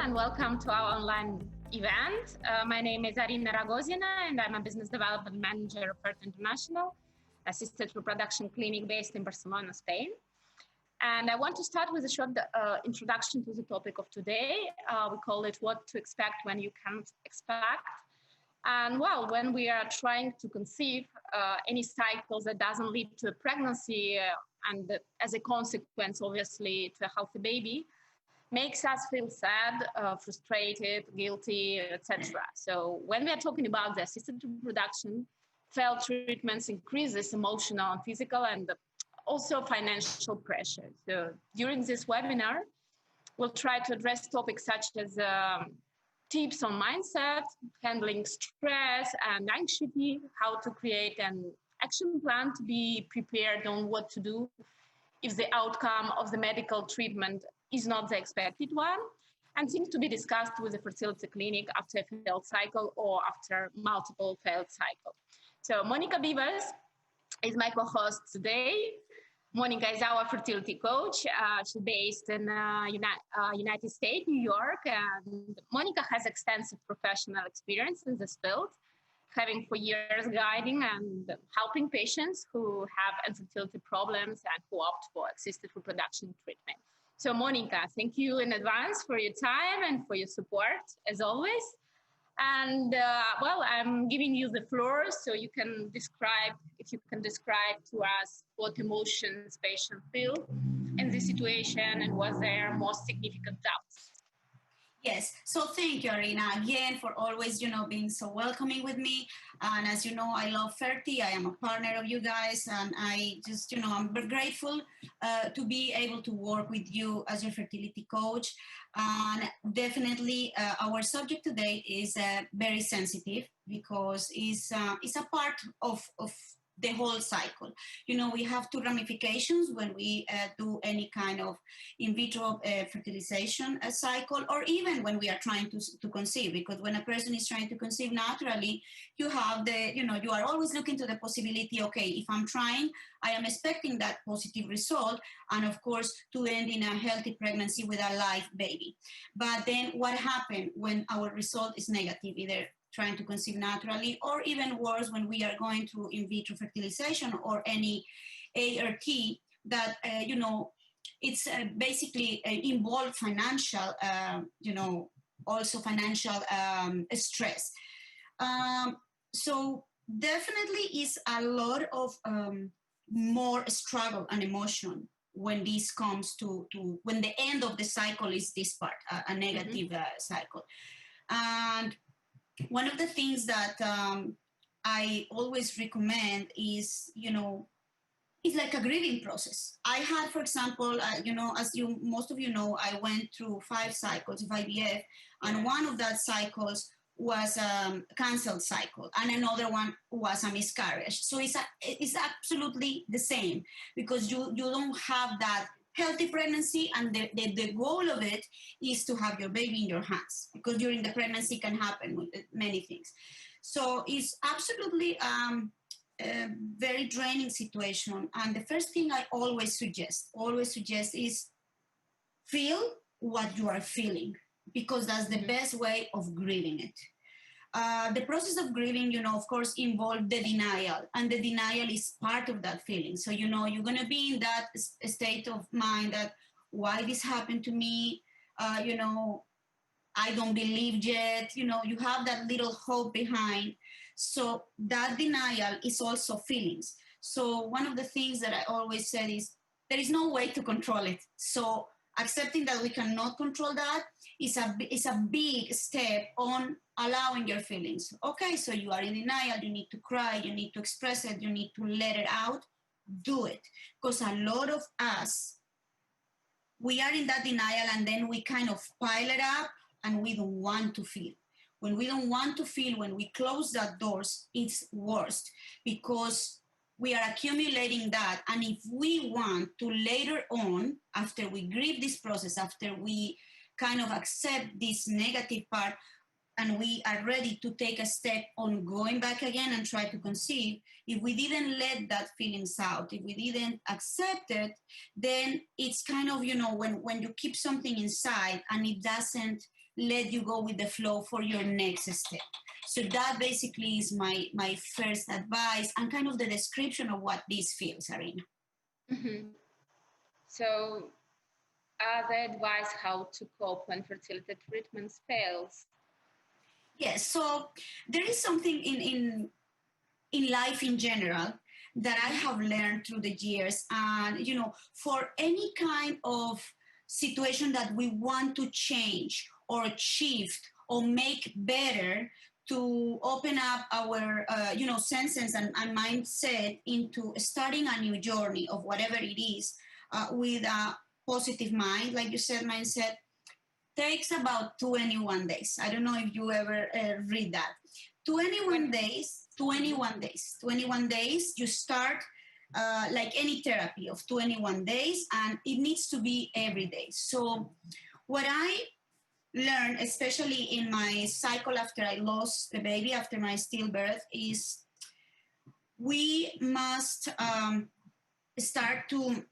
and welcome to our online event. My name is Arina Rogozina, and I'm a business development manager of Fertty International, assisted reproduction clinic based in Barcelona, Spain. And I want to start with a short introduction to the topic of today. We call it What to Expect When You Can't Expect. And well, when we are trying to conceive any cycles that doesn't lead to a pregnancy and as a consequence, obviously, to a healthy baby, makes us feel sad, frustrated, guilty, etc. So when we are talking about the assisted reproduction, failed treatments increases emotional and physical and also financial pressure. So during this webinar, we'll try to address topics such as tips on mindset, handling stress and anxiety, how to create an action plan to be prepared on what to do if the outcome of the medical treatment is not the expected one, and things to be discussed with the fertility clinic after a failed cycle or after multiple failed cycles. So Monica Bivas is my co-host today. Monica is our fertility coach. She's based in United States, New York, and Monica has extensive professional experience in this field, having for years guiding and helping patients who have infertility problems and who opt for assisted reproduction treatment. So Monica, thank you in advance for your time and for your support, as always. And well, I'm giving you the floor so you can describe to us what emotions patients feel in this situation and what their most significant doubts. Yes, so thank you, Arina, again, for always, being so welcoming with me. And as you know, I love Fertty. I am a partner of you guys. And I just, I'm very grateful to be able to work with you as your fertility coach. And definitely our subject today is very sensitive because it's a part of the whole cycle. We have two ramifications when we do any kind of in vitro fertilization cycle, or even when we are trying to conceive, because when a person is trying to conceive naturally, you have you are always looking to the possibility, okay, if I'm trying, I am expecting that positive result, and of course, to end in a healthy pregnancy with a live baby. But then what happens when our result is negative, either trying to conceive naturally, or even worse, when we are going through in vitro fertilization or any ART that, it's basically involved financial, also financial stress. So definitely is a lot of more struggle and emotion when this comes to when the end of the cycle is this part, a negative cycle. And one of the things that I always recommend is, it's like a grieving process. I had, for example, as most of you know, I went through 5 cycles of IVF, and one of that cycles was a canceled cycle, and another one was a miscarriage. So it's absolutely the same, because you don't have that healthy pregnancy, and the goal of it is to have your baby in your hands, because during the pregnancy can happen with many things. So it's absolutely a very draining situation. And the first thing I always suggest is feel what you are feeling, because that's the best way of grieving it. The process of grieving, of course, involves the denial, and the denial is part of that feeling. So, you're going to be in that state of mind that, why this happened to me? I don't believe yet. You have that little hope behind. So that denial is also feelings. So one of the things that I always said is, there is no way to control it. So accepting that we cannot control that is a big step on allowing your feelings. Okay, so you are in denial, you need to cry, you need to express it, you need to let it out, do it. Because a lot of us, we are in that denial, and then we kind of pile it up, and we don't want to feel. When we don't want to feel, when we close that doors, it's worst, because we are accumulating that. And if we want to later on, after we grieve this process, after we kind of accept this negative part, and we are ready to take a step on going back again and try to conceive, if we didn't let that feelings out, if we didn't accept it, then it's kind of, when you keep something inside and it doesn't let you go with the flow for your next step. So that basically is my first advice and kind of the description of what this feels, Arina. Mm-hmm. So, other advice how to cope when fertility treatments fails? Yes, so there is something in life in general that I have learned through the years. And, for any kind of situation that we want to change or shift or make better, to open up our, senses and mindset into starting a new journey of whatever it is, with a positive mind, like you said, mindset, takes about 21 days. I don't know if you ever read that. 21 days, 21 days, you start like any therapy of 21 days, and it needs to be every day. So what I learned, especially in my cycle after I lost the baby, after my stillbirth, is we must start to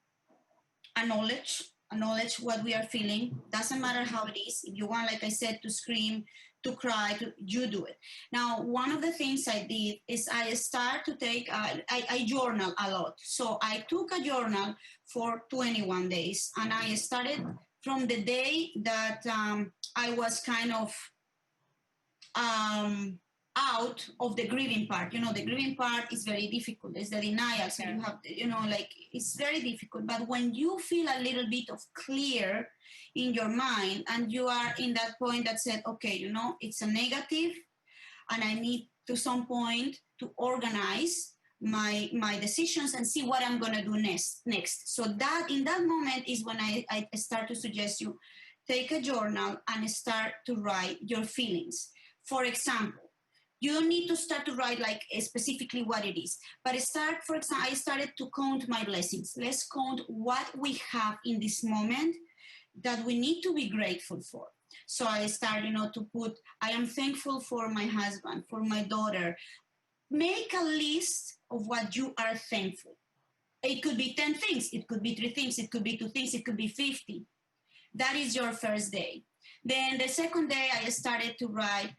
acknowledge what we are feeling. Doesn't matter how it is. If you want, like I said, to scream, to cry, you do it. Now, one of the things I did is I start to take, I journal a lot. So I took a journal for 21 days, and I started from the day that I was kind of out of the grieving part. The grieving part is very difficult. It's the denial. So you have, it's very difficult. But when you feel a little bit of clear in your mind, and you are in that point that said, okay, it's a negative, and I need to some point to organize my decisions and see what I'm going to do next. So that in that moment is when I start to suggest you take a journal and start to write your feelings. For example, you don't need to start to write like specifically what it is, but for example, I started to count my blessings. Let's count what we have in this moment that we need to be grateful for. So I start, to put, I am thankful for my husband, for my daughter. Make a list of what you are thankful. It could be 10 things. It could be 3 things. It could be 2 things. It could be 50. That is your first day. Then the second day, I started to write,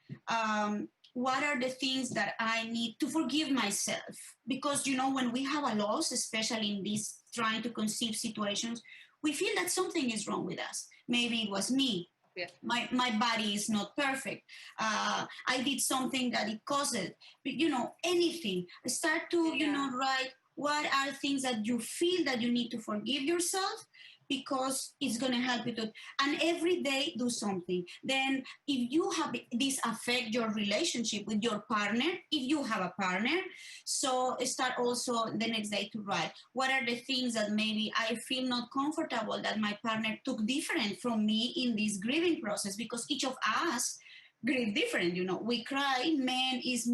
what are the things that I need to forgive myself? Because, when we have a loss, especially in these trying to conceive situations, we feel that something is wrong with us. Maybe it was me. Yeah. My body is not perfect. I did something that it caused it. But, anything. Start to, write what are things that you feel that you need to forgive yourself, because it's going to help you to, and every day do something. Then if you have this affect your relationship with your partner, if you have a partner, so start also the next day to write, what are the things that maybe I feel not comfortable that my partner took different from me in this grieving process, because each of us grieve different. We cry, men is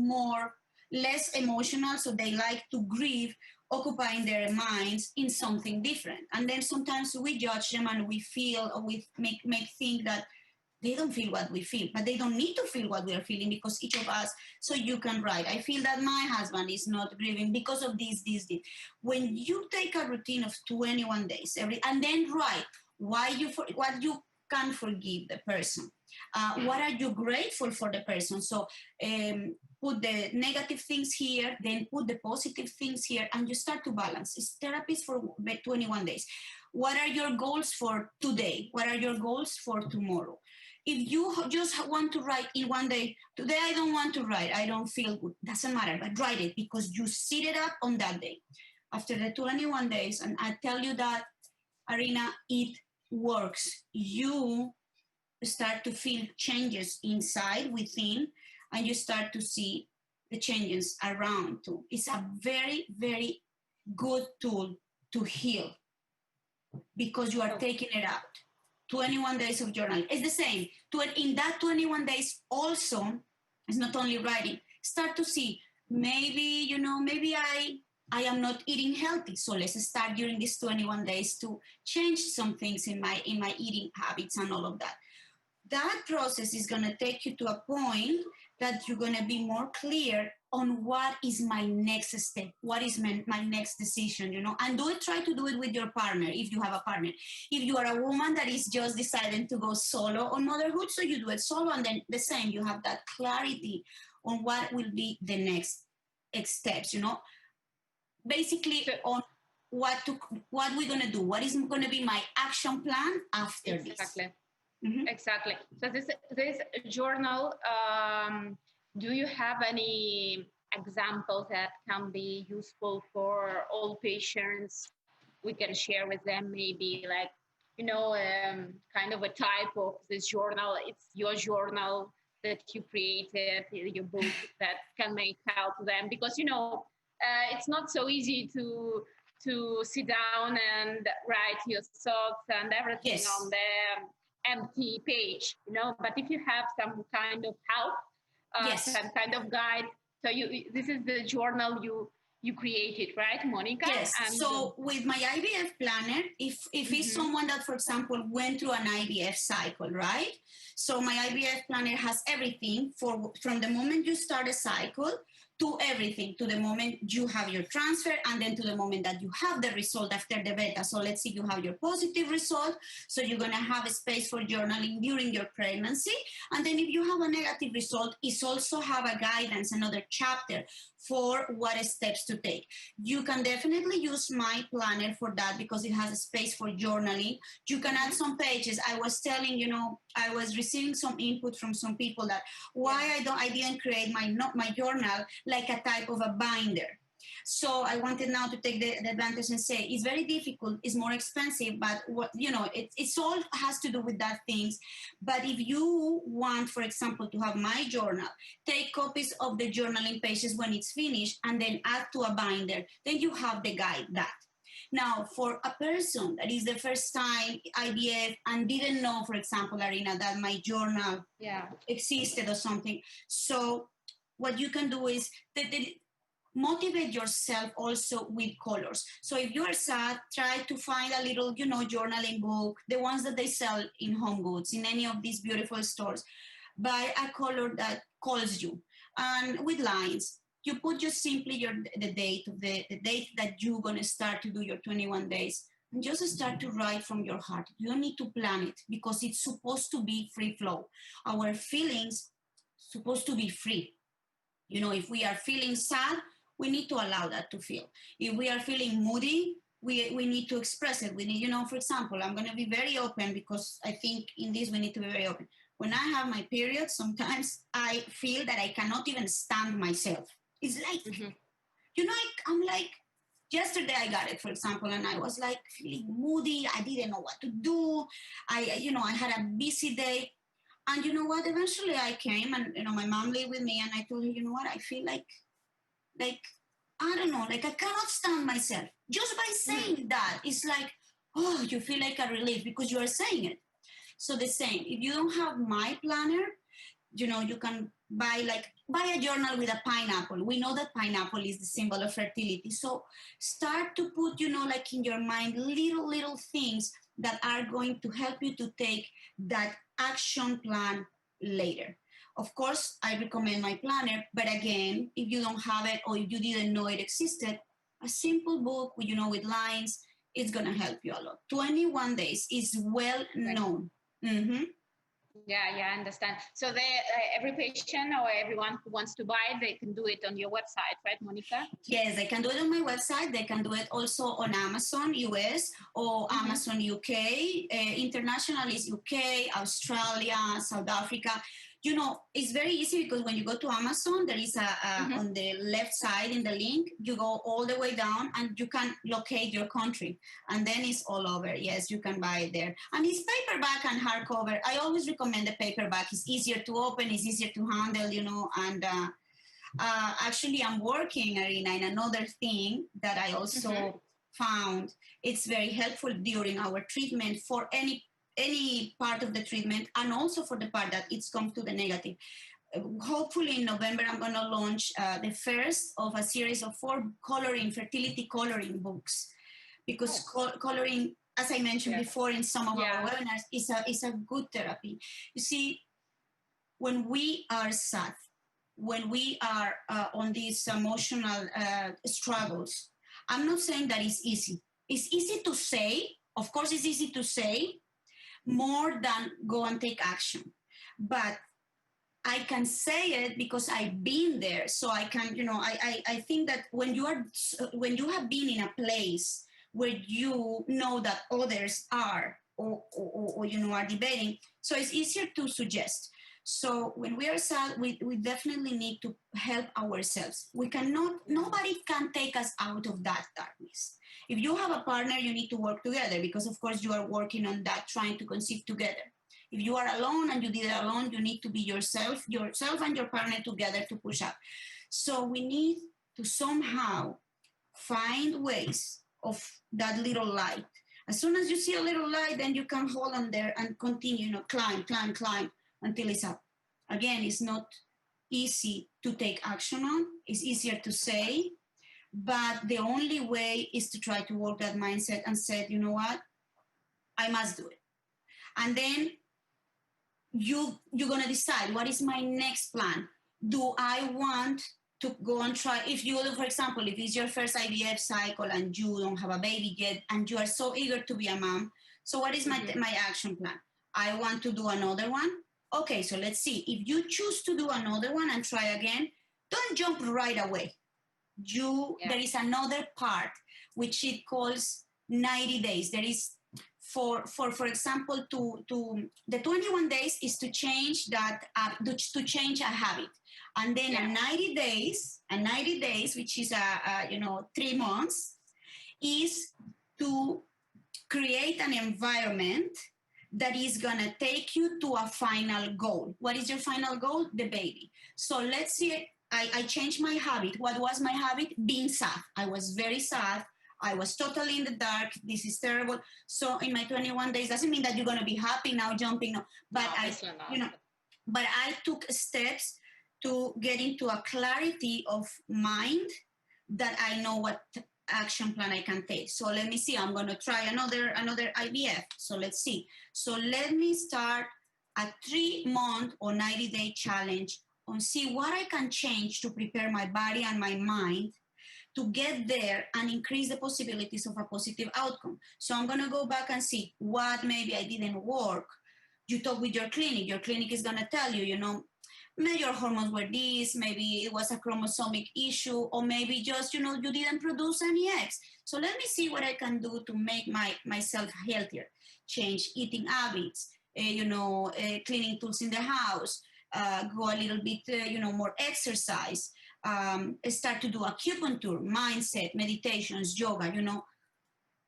less emotional, so they like to grieve occupying their minds in something different. And then sometimes we judge them, and we feel, or we make think that they don't feel what we feel, but they don't need to feel what we are feeling, because each of us. So you can write, I feel that my husband is not grieving because of this. When you take a routine of 21 days, and then write what you can forgive the person. What are you grateful for the person? So put the negative things here, then put the positive things here, and you start to balance. It's therapies for 21 days. What are your goals for today? What are your goals for tomorrow? If you just want to write in one day, today I don't want to write, I don't feel good, doesn't matter, but write it, because you set it up on that day. After the 21 days, and I tell you that, Arina, it works. You start to feel changes inside, within, and you start to see the changes around too. It's a very, very good tool to heal, because you are taking it out. 21 days of journaling. It's the same. In that 21 days also, it's not only writing. Start to see, maybe I am not eating healthy. So let's start during these 21 days to change some things in my eating habits and all of that. That process is going to take you to a point that you're going to be more clear on what is my next step, what is my next decision, and try to do it with your partner if you have a partner. If you are a woman that is just deciding to go solo on motherhood, so you do it solo, and then the same, you have that clarity on what will be the next steps, basically on what we're going to do, what is going to be my action plan after this. Exactly. So this journal, do you have any examples that can be useful for all patients? We can share with them maybe like, kind of a type of this journal. It's your journal that you created, your book that can make help them, because, it's not so easy to sit down and write your thoughts and everything on the empty page, but if you have some kind of help, some kind of guide, so this is the journal you created, right, Monica? Yes. And so with my IVF planner, if it's someone that, for example, went through an IVF cycle, right? So my IVF planner has everything from the moment you start a cycle to everything, to the moment you have your transfer, and then to the moment that you have the result after the beta. So let's say you have your positive result, so you're going to have a space for journaling during your pregnancy. And then if you have a negative result, it's also have a guidance, another chapter for what steps to take. You can definitely use my planner for that because it has a space for journaling. You can add some pages. I was telling, I was receiving some input from some people that why I didn't create my journal like a type of a binder. So I wanted now to take the advantage and say it's very difficult, it's more expensive, but it's all has to do with that things. But if you want, for example, to have my journal, take copies of the journaling pages when it's finished and then add to a binder. Then you have the guide that. Now, for a person that is the first time IVF and didn't know, for example, Arina, that my journal existed or something. So what you can do is motivate yourself also with colors. So if you are sad, try to find a little, journaling book, the ones that they sell in Home Goods, in any of these beautiful stores. Buy a color that calls you, and with lines. You put just simply the date of the date that you're gonna start to do your 21 days, and just start to write from your heart. You don't need to plan it because it's supposed to be free flow. Our feelings supposed to be free. If we are feeling sad, we need to allow that to feel. If we are feeling moody, we need to express it. We need, for example, I'm going to be very open because I think in this we need to be very open. When I have my period, sometimes I feel that I cannot even stand myself. It's like, I'm like, yesterday I got it, for example, and I was like feeling moody. I didn't know what to do. I had a busy day. And you know what? Eventually I came and, my mom lived with me and I told her, you know what? I feel like, I don't know, like I cannot stand myself. Just by saying that, it's like, oh, you feel like a relief because you are saying it. So the same, if you don't have my planner, you can buy a journal with a pineapple. We know that pineapple is the symbol of fertility. So start to put, like in your mind, little things that are going to help you to take that action plan later. Of course, I recommend my planner, but again, if you don't have it or if you didn't know it existed, a simple book, with lines, it's going to help you a lot. 21 days is well known. Mm-hmm. Yeah, I understand. So every patient or everyone who wants to buy it, they can do it on your website, right, Monica? Yes, they can do it on my website. They can do it also on Amazon US or Amazon UK. International is UK, Australia, South Africa. It's very easy because when you go to Amazon, there is on the left side in the link, you go all the way down and you can locate your country. And then it's all over. Yes, you can buy it there. And it's paperback and hardcover. I always recommend the paperback. It's easier to open, it's easier to handle, and actually I'm working, Arina, in another thing that I also found it's very helpful during our treatment for any part of the treatment, and also for the part that it's come to the negative. Hopefully in November, I'm going to launch the first of a series of 4 fertility coloring books, because coloring, as I mentioned before in some of our webinars, is a good therapy. You see, when we are sad, when we are on these emotional struggles, I'm not saying that it's easy. It's easy to say. Of course, it's easy to say more than go and take action. But I can say it because I've been there. So I can, I think that when you have been in a place where you know that others are or are debating, so it's easier to suggest. So when we are sad, we definitely need to help ourselves. Nobody can take us out of that darkness. If you have a partner, you need to work together because, of course, you are working on that, trying to conceive together. If you are alone and you did it alone, you need to be yourself and your partner together to push up. So we need to somehow find ways of that little light. As soon as you see a little light, then you can hold on there and continue, climb until it's up. Again, it's not easy to take action on. It's easier to say, but the only way is to try to work that mindset and say, you know what, I must do it. And then you're going to decide, what is my next plan? Do I want to go and try, for example, if it's your first IVF cycle and you don't have a baby yet and you are so eager to be a mom, so what is my action plan? I want to do another one. Okay, so let's see. If you choose to do another one and try again, don't jump right away. There is another part which it calls 90 days. There is for example, to the 21 days is to change that to change a habit, and then a 90 days, which is 3 months, is to create an environment that is gonna take you to a final goal. What is your final goal? The baby. So let's see. I changed my habit. What was my habit? Being sad. I was very sad. I was totally in the dark. This is terrible. So in my 21 days, doesn't mean that you're going to be happy now, jumping. But but I took steps to get into a clarity of mind that I know what action plan I can take. So let me see. I'm going to try another IVF. So let's see. So let me start a 3-month or 90-day challenge and see what I can change to prepare my body and my mind to get there and increase the possibilities of a positive outcome. So I'm going to go back and see what maybe I didn't work. You talk with your clinic. Your clinic is going to tell you, maybe your hormones were this, maybe it was a chromosomic issue, or maybe just, you didn't produce any eggs. So let me see what I can do to make myself healthier. Change eating habits, cleaning tools in the house, go a little bit, more exercise, start to do acupuncture, mindset, meditations, yoga.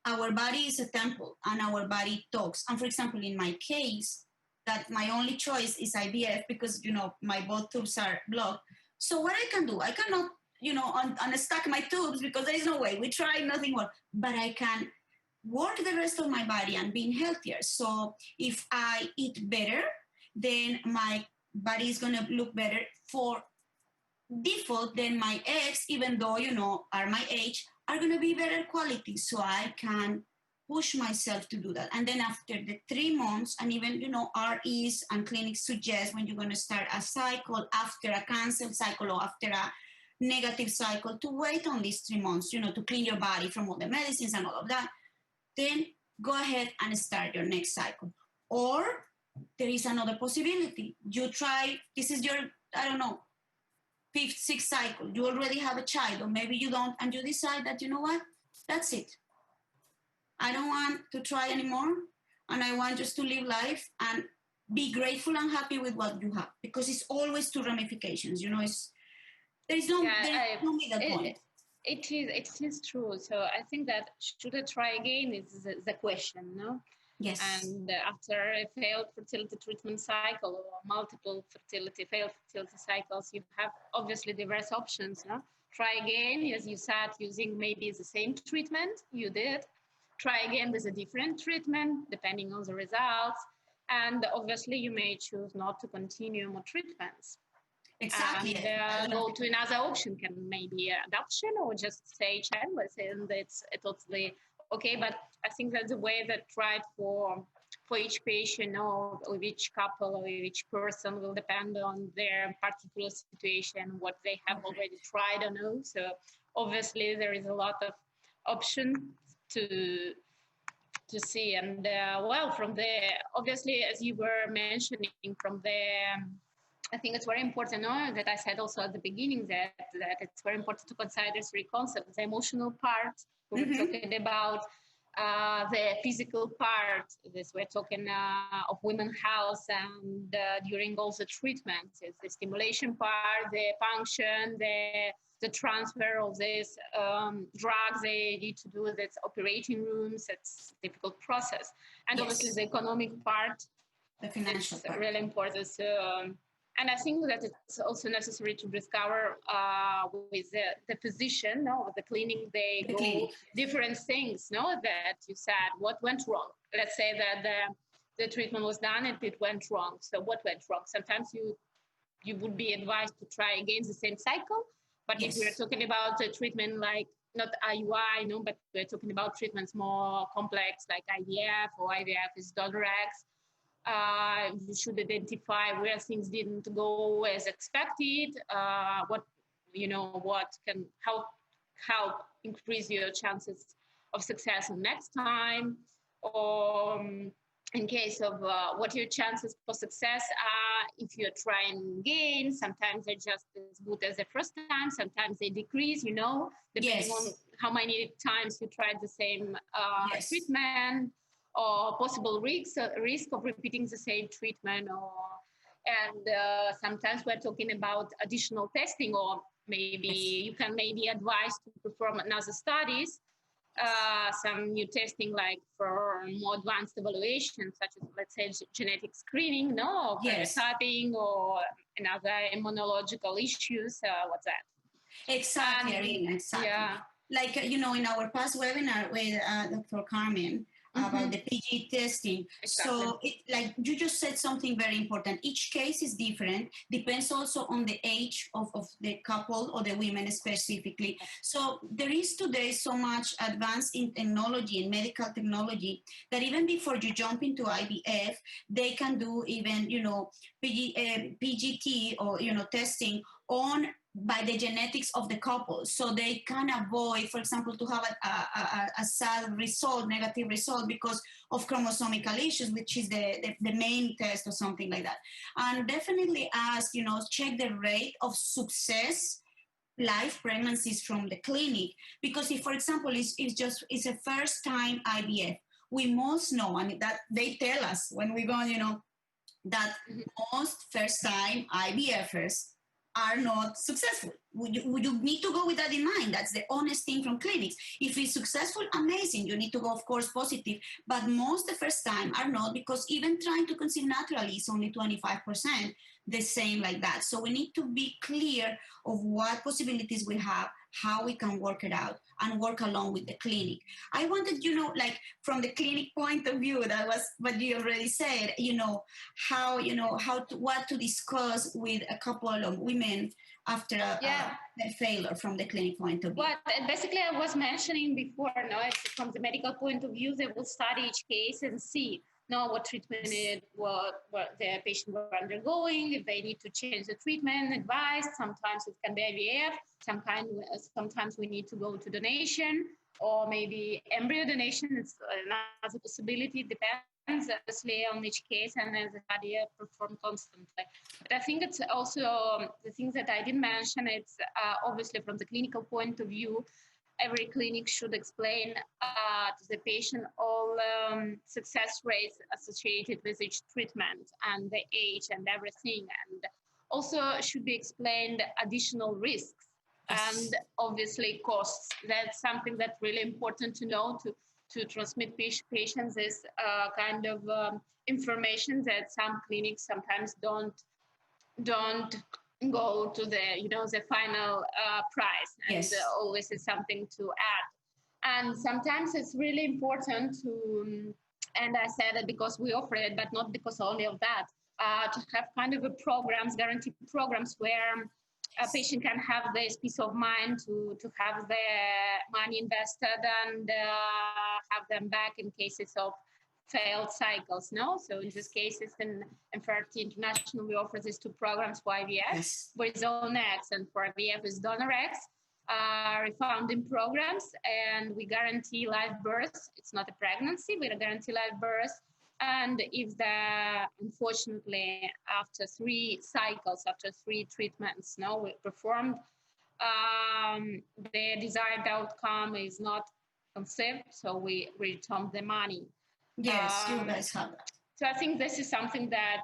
Our body is a temple and our body talks. And for example, in my case, that my only choice is IVF because, my both tubes are blocked. So what I can do, I cannot, unstuck my tubes because there is no way. We try, nothing works. But I can work the rest of my body and being healthier. So if I eat better, then my body is going to look better for default. Then my eggs, even though, are my age, are going to be better quality. So I can push myself to do that. And then after the 3 months, and even, REs and clinics suggest when you're going to start a cycle, after a canceled cycle or after a negative cycle, to wait on these 3 months, to clean your body from all the medicines and all of that. Then go ahead and start your next cycle. Or there is another possibility. You try, this is your, 5th, 6th cycle. You already have a child, or maybe you don't, and you decide that, that's it. I don't want to try anymore, and I want just to live life and be grateful and happy with what you have, because it's always 2 ramifications. There's no middle point. It is true. So I think that should I try again is the question, no? Yes. And after a failed fertility treatment cycle or multiple failed fertility cycles, you have obviously diverse options, no? Try again, as you said, using maybe the same treatment you did. Try again with a different treatment, depending on the results. And obviously, you may choose not to continue more treatments. Exactly. And go to another option, can maybe adoption or just stay childless, and it's totally okay. But I think that's the way that tried for for each patient or with each couple or each person will depend on their particular situation, what they have already tried or know. So obviously there is a lot of options to see. And well, from there, obviously, as you were mentioning, from there, I think it's very important, no, that I said also at the beginning that it's very important to consider three concepts: the emotional part, we're talking about the physical part, this we're talking of women's health, and during all the treatments, it's the stimulation part, the function, the transfer of these drugs they need to do, that's operating rooms, it's a difficult process. And obviously the economic part, the financial part, really important. So, and I think that it's also necessary to discover with the physician, no, the clinic, different things, no, that you said, what went wrong. Let's say that the treatment was done and it went wrong. So what went wrong? Sometimes you would be advised to try again the same cycle. But if we're talking about a treatment like not IUI, no, but we're talking about treatments more complex like IVF or IVF is daughter X, you should identify where things didn't go as expected, what can help increase your chances of success next time, or in case of what your chances for success are if you're trying again. Sometimes they're just as good as the first time, sometimes they decrease, depending on how many times you tried the same treatment, or possible risk of repeating the same treatment, and sometimes we're talking about additional testing, or maybe you can advise to perform another studies, some new testing like for more advanced evaluation, such as, let's say, genetic screening, phenotyping, or another immunological issues. What's that? Exactly, Arina, exactly. Yeah. Like, in our past webinar with Dr. Carmen, about the PSA testing. Exactly. So, like you just said something very important. Each case is different, depends also on the age of the couple or the women specifically. So, there is today so much advance in technology and medical technology that even before you jump into IVF, they can do even, PGT or, testing on by the genetics of the couple, so they can avoid, for example, to have a sad result, negative result because of chromosomical issues, which is the main test or something like that. And definitely ask, check the rate of success live pregnancies from the clinic, because if, for example, it's a first time IVF, we must know, I mean, that they tell us when we go, that most first time IVFers are not successful. You need to go with that in mind. That's the honest thing from clinics. If it's successful, amazing. You need to go, of course, positive. But most the first time are not, because even trying to conceive naturally is only 25%, the same like that. So we need to be clear of what possibilities we have, how we can work it out, and work along with the clinic. I wanted, like from the clinic point of view, that was what you already said, what to discuss with a couple of women after a failure from the clinic point of view. Well, basically, I was mentioning before, from the medical point of view, they will study each case and see what treatment what the patient were undergoing, if they need to change the treatment, advice. Sometimes it can be IVF, sometimes we need to go to donation, or maybe embryo donation is another possibility. It depends obviously on each case, and as the study performed constantly. But I think it's also the things that I didn't mention, it's obviously from the clinical point of view, every clinic should explain to the patient all success rates associated with each treatment and the age and everything. And also should be explained additional risks and obviously costs. That's something that's really important to know, to transmit patients this kind of information that some clinics sometimes don't go to the final price, and always is something to add. And sometimes it's really important to, and I said that because we offer it, but not because only of that, to have kind of guaranteed programs where a patient can have this peace of mind to have their money invested and have them back in cases of failed cycles, no? So in this case, it's in Fertty International, we offer these two programs for IVF, Yes. with Zone X, and for IVF is Donor X, refounding programs, and we guarantee live births. It's not a pregnancy, we guarantee live births. And if unfortunately, after 3 cycles, after 3 treatments, no, we performed, the desired outcome is not conceived, so we return the money. Yes, you guys have that. So I think this is something that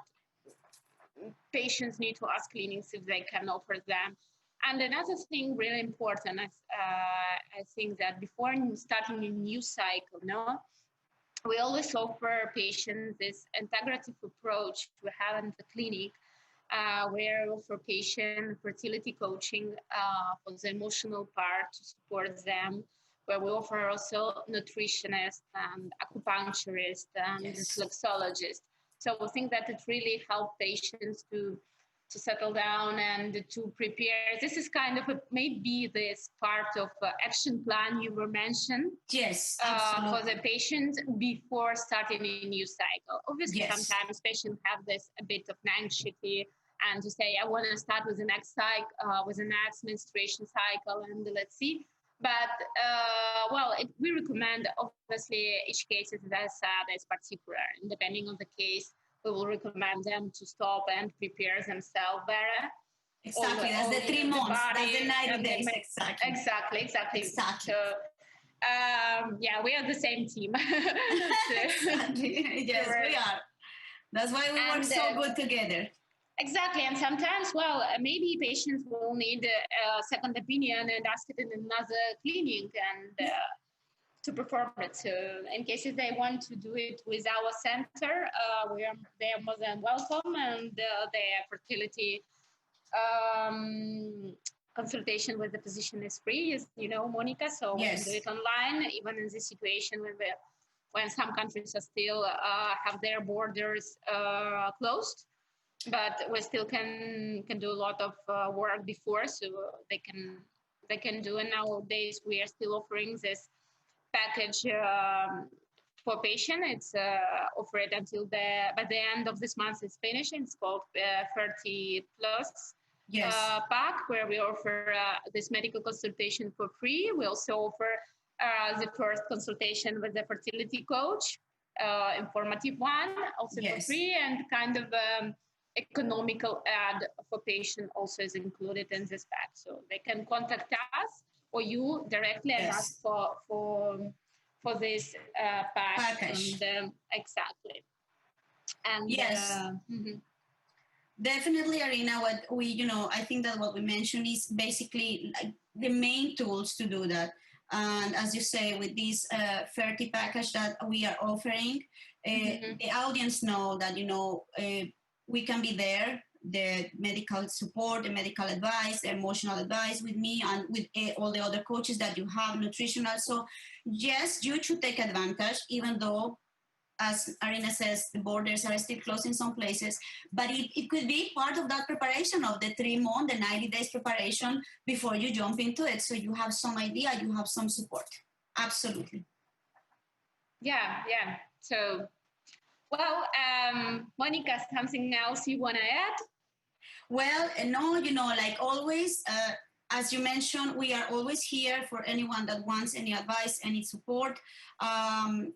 patients need to ask clinics if they can offer them. And another thing really important, I think that before starting a new cycle, no, we always offer patients this integrative approach we have in the clinic, where we offer patient fertility coaching for the emotional part to support them, where we offer also nutritionists and acupuncturists and reflexologists. So we think that it really helps patients to settle down and to prepare. This is kind of maybe this part of action plan you were mentioned. Yes, for the patient before starting a new cycle. Obviously, sometimes patients have this a bit of anxiety and to say, I want to start with the next cycle, with the next menstruation cycle, and let's see. But we recommend, obviously, each case is as particular, and depending on the case, we will recommend them to stop and prepare themselves better. Exactly, that's the 3 months, that's the 90 days. Exactly. So, we are the same team. Exactly. Yes, we are. That's why we work so good together. Exactly, and sometimes, maybe patients will need a second opinion and ask it in another clinic and to perform it. So in cases they want to do it with our center, they are more than welcome, and their fertility consultation with the physician is free, as you know, Monica. So we can do it online, even in this situation when some countries are still have their borders closed. But we still can do a lot of work before, so they can do. And nowadays we are still offering this package for patient. It's offered until by the end of this month. It's finished. It's called Fertty Plus pack, where we offer this medical consultation for free. We also offer the first consultation with the fertility coach, informative one, also for free, and kind of economical ad for patient also is included in this pack. So they can contact us or you directly and ask for this package. And, exactly. And definitely, Arina, what I think that what we mentioned is basically like the main tools to do that. And as you say, with this Fertty package that we are offering, the audience know that, we can be there, the medical support, the medical advice, the emotional advice with me and with all the other coaches that you have, nutritional. So yes, you should take advantage, even though, as Arina says, the borders are still closed in some places, but it could be part of that preparation of the 3 months, the 90 days preparation before you jump into it. So you have some idea, you have some support. Absolutely. Yeah. So, Monica, something else you want to add? Well, no, like always, as you mentioned, we are always here for anyone that wants any advice, any support. I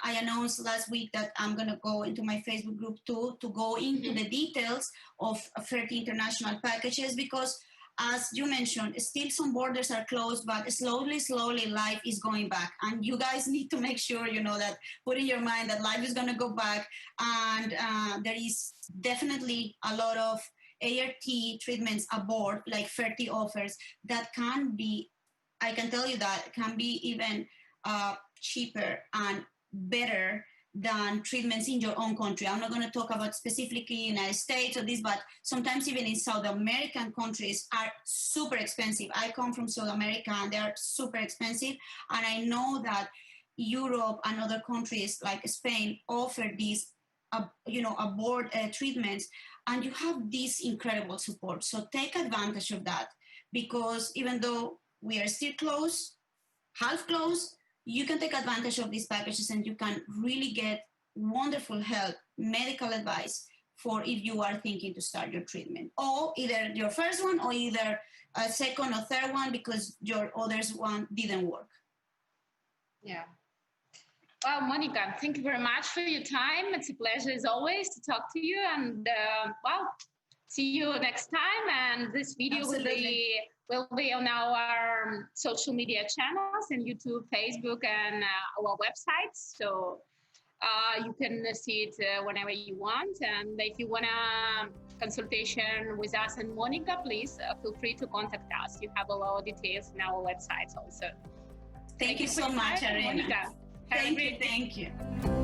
announced last week that I'm going to go into my Facebook group too, to go into the details of Fertty International packages, because as you mentioned, still some borders are closed, but slowly life is going back. And you guys need to make sure, that put in your mind that life is going to go back. And there is definitely a lot of ART treatments aboard, like Fertty offers, that can be, I can tell you that, can be even cheaper and better than treatments in your own country. I'm not going to talk about specifically United States or this, but sometimes even in South American countries are super expensive. I come from South America and they are super expensive. And I know that Europe and other countries like Spain offer these, aboard treatments, and you have this incredible support. So take advantage of that, because even though we are still closed, half closed, you can take advantage of these packages and you can really get wonderful help, medical advice for if you are thinking to start your treatment, or either your first one or either a second or third one because your others one didn't work. Yeah. Well, Monica, thank you very much for your time. It's a pleasure as always to talk to you, and well, see you next time. And this video will be on our social media channels and YouTube, Facebook, and our websites. So you can see it whenever you want. And if you want a consultation with us and Monica, please feel free to contact us. You have a lot of details on our websites also. Thank you so much, Arina. Monica. Thank you.